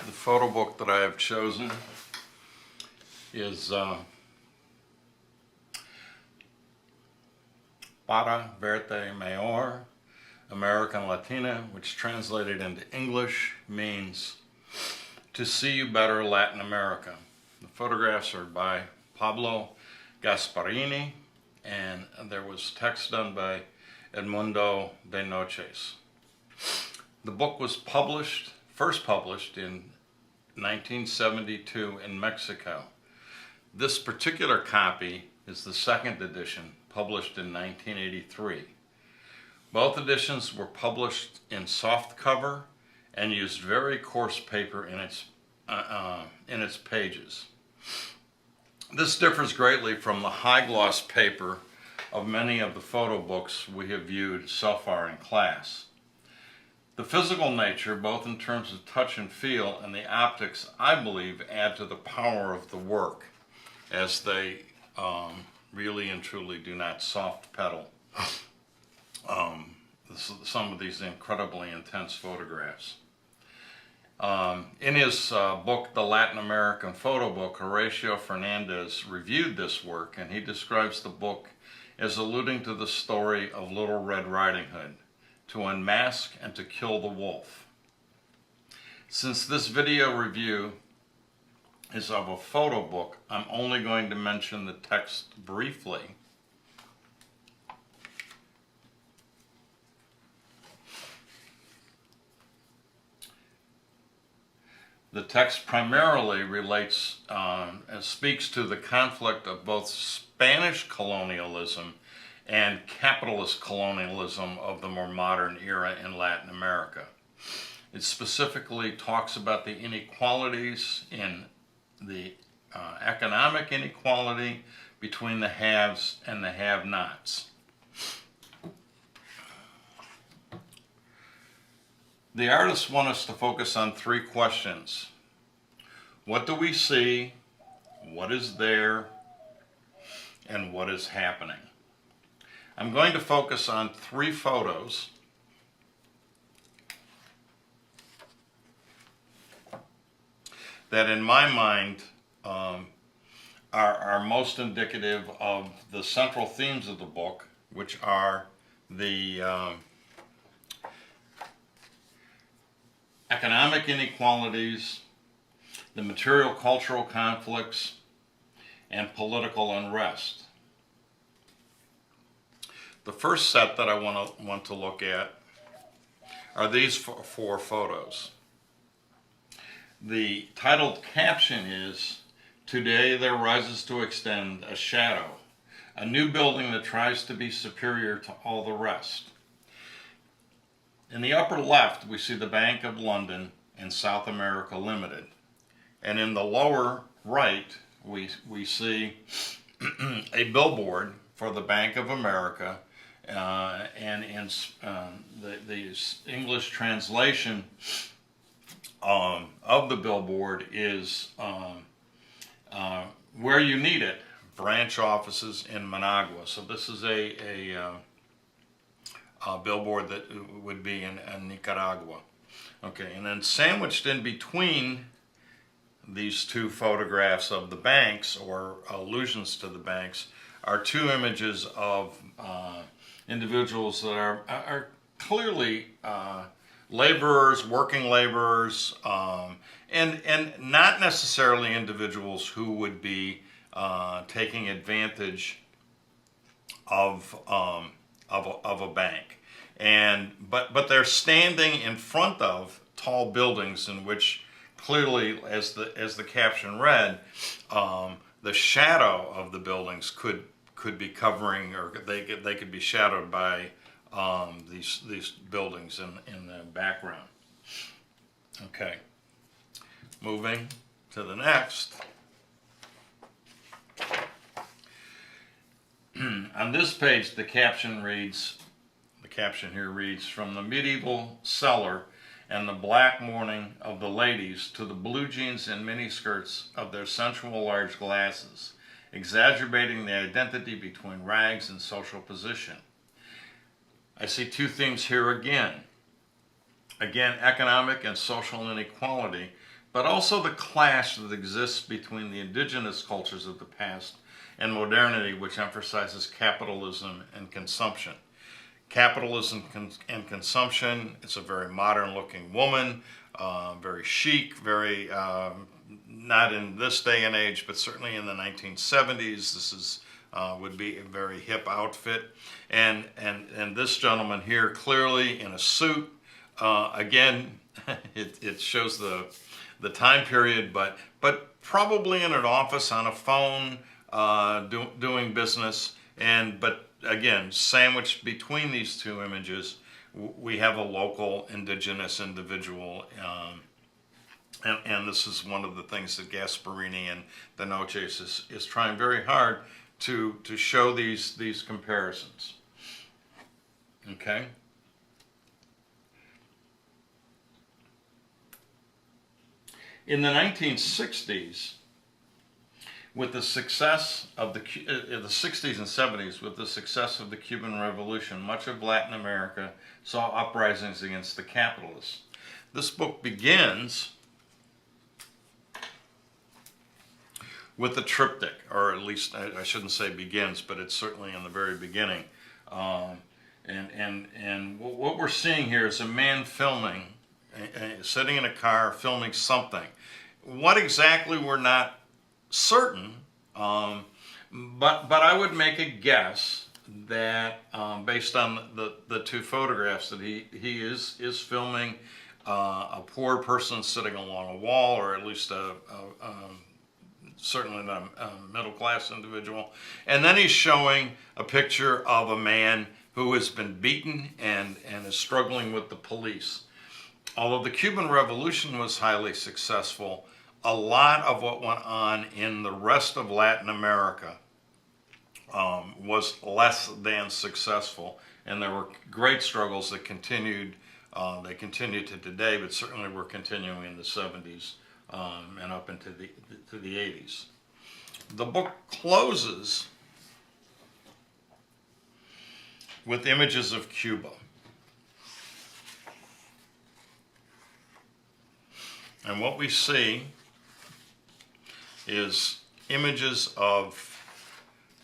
The photo book that I have chosen is verte, mejor, American Latina, which translated into English means to see you better, Latin America. The photographs are by Pablo Gasparini, and there was text done by Edmundo de Noches. The book was first published in 1972 in Mexico. This particular copy is the second edition, published in 1983. Both editions were published in soft cover and used very coarse paper in its pages. This differs greatly from the high gloss paper of many of the photo books we have viewed so far in class. The physical nature, both in terms of touch and feel, and the optics, I believe, add to the power of the work, as they really and truly do not soft pedal some of these incredibly intense photographs. In his book, The Latin American Photo Book, Horacio Fernandez reviewed this work, and he describes the book as alluding to the story of Little Red Riding Hood, to unmask and to kill the wolf. Since this video review is of a photo book, I'm only going to mention the text briefly. The text primarily relates and speaks to the conflict of both Spanish colonialism and capitalist colonialism of the more modern era in Latin America. It specifically talks about the inequalities in the economic inequality between the haves and the have-nots. The artists want us to focus on three questions. What do we see? What is there? And what is happening? I'm going to focus on three photos that in my mind are most indicative of the central themes of the book, which are the economic inequalities, the material cultural conflicts, and political unrest. The first set that I want to look at are these four photos. The titled caption is, "Today there rises to extend a shadow, a new building that tries to be superior to all the rest." In the upper left, we see the Bank of London and South America Limited. And in the lower right, we see a billboard for the Bank of America, and in the English translation of the billboard is "Where you need it, branch offices in Managua." So this is a billboard that would be in Nicaragua. Okay, and then sandwiched in between these two photographs of the banks, or allusions to the banks, are two images of individuals that are clearly laborers, working laborers, and not necessarily individuals who would be taking advantage of a bank, but they're standing in front of tall buildings in which clearly, as the caption read, the shadow of the buildings could be covering, or they could be shadowed by these buildings in the background. Okay, moving to the next. On this page, the caption here reads, "From the medieval cellar and the black mourning of the ladies to the blue jeans and miniskirts of their sensual large glasses, exacerbating the identity between rags and social position." I see two themes here again. Again, economic and social inequality but also the clash that exists between the indigenous cultures of the past and modernity, which emphasizes capitalism and consumption. Capitalism and consumption, it's a very modern looking woman, very chic, very, not in this day and age, but certainly in the 1970s, this is would be a very hip outfit. And this gentleman here, clearly in a suit, again, it shows the time period, but probably in an office on a phone, doing business. But again, sandwiched between these two images, we have a local indigenous individual. And this is one of the things that Gasparini and the Noches is trying very hard to show these comparisons. Okay? In the 1960s, with the success of the 60s and 70s, with the success of the Cuban Revolution, much of Latin America saw uprisings against the capitalists. This book begins with the triptych, or at least I shouldn't say begins, but it's certainly in the very beginning. And what we're seeing here is a man filming, sitting in a car filming something. What exactly, we're not certain, but I would make a guess that based on the two photographs, that he is filming a poor person sitting along a wall, or at least certainly not a middle-class individual. And then he's showing a picture of a man who has been beaten and is struggling with the police. Although the Cuban Revolution was highly successful, a lot of what went on in the rest of Latin America was less than successful, and there were great struggles that continued. They continue to today, but certainly were continuing in the 70s and up into the 80s. The book closes with images of Cuba. And what we see is images of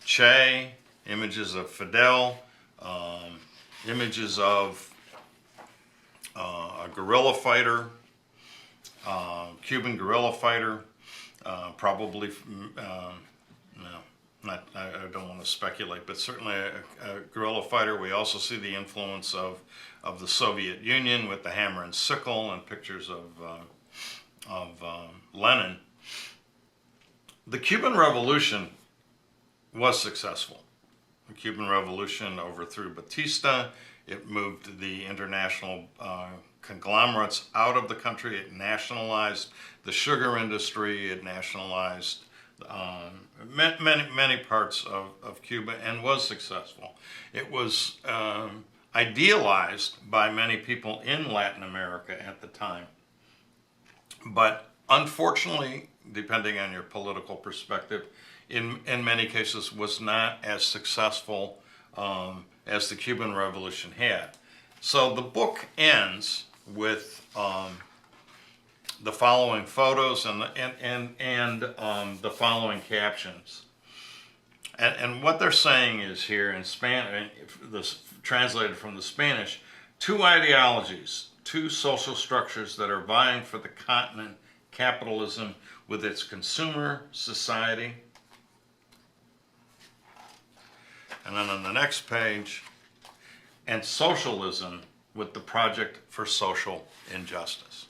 Che, images of Fidel, images of a guerrilla fighter, Cuban guerrilla fighter, probably, I don't want to speculate, but certainly a guerrilla fighter. We also see the influence of the Soviet Union with the hammer and sickle, and pictures of Lenin. The Cuban Revolution was successful. The Cuban Revolution overthrew Batista. It moved the international conglomerates out of the country. It nationalized the sugar industry. It nationalized many parts of Cuba, and was successful. It was idealized by many people in Latin America at the time. But unfortunately, depending on your political perspective, in many cases was not as successful as the Cuban Revolution had. So the book ends with the following photos and the following captions. And what they're saying is here in Spanish, this translated from the Spanish, two ideologies, two social structures that are vying for the continent: capitalism with its consumer society. And then on the next page, and socialism with the project for social injustice.